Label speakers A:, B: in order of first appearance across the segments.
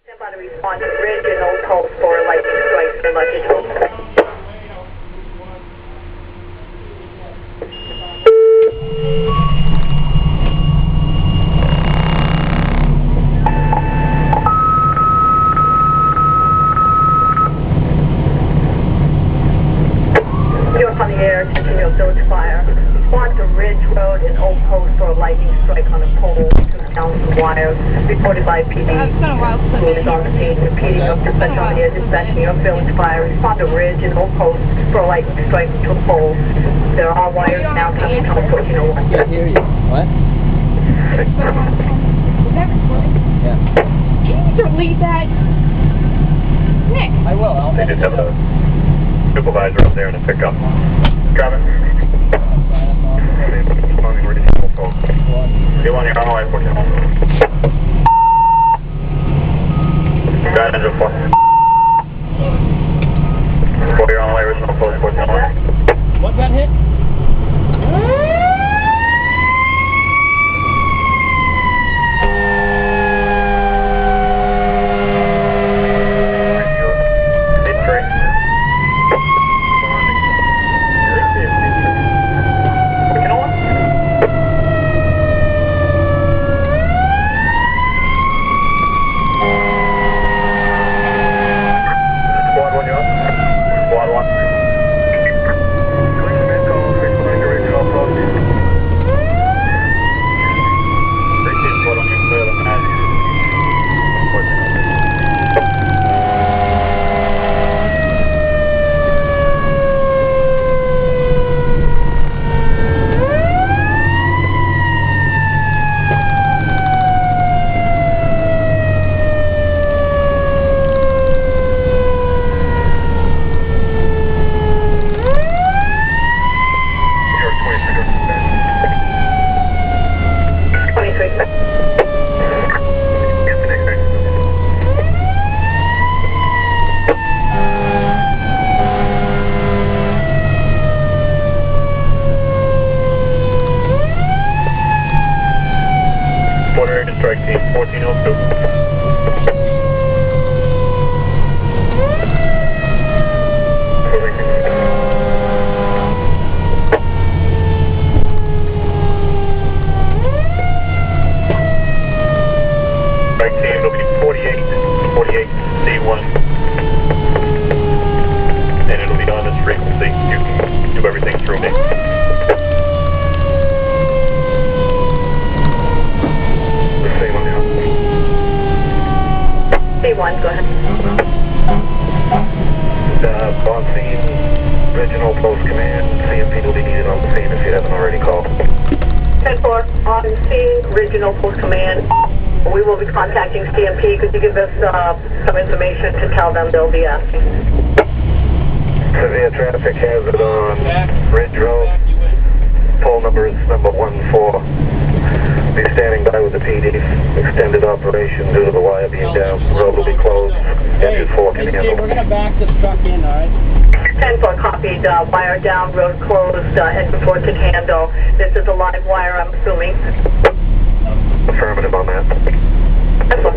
A: Stand by to respond to Ridge and Old Coast for lightning strikes and lucky holes. You're up on the air, continual village fire. Respond to Ridge Road and Old Post for a lightning strike on a pole, 2 down some wires. Reported by PD. Who is on the scene, repeating of dispatch on the air, dispatching of village fire. Respond to Ridge and Old Post for a lightning strike to a pole. There are wires now coming from 1401.
B: Yeah, I hear you. What? Yeah.
C: Can you delete that? Nick.
B: I will. I'll
D: They just have a supervisor up there in a pickup. Travis. You want your on the way, 1401. Got engine 4. 4, you're on the way, original post, 1401.
B: What got hit?
D: Strike team 1402. Strike team will be 48 C1. And it'll be on this frequency. You can do everything through me.
A: C1, go ahead.
D: On scene, original post command, CMP will be needed on the scene if you haven't already called.
A: 10-4, on scene, regional post command. We will be contacting CMP. Could you give us some information to tell them they'll be asking?
D: Severe traffic hazard on Ridge Road. Pole number is number 14. Be standing by with the PD. Extended operation due to the wire being down. Road will be closed. Engine 4 can handle.
B: We're going to back the truck in, alright?
A: 10-4 copied, wire down, road closed, engine 4 can handle. This is a live wire, I'm assuming.
D: Affirmative on that.
A: That's one.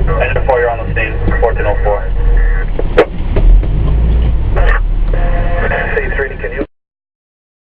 D: Engine 4, you're on the scene. 1404.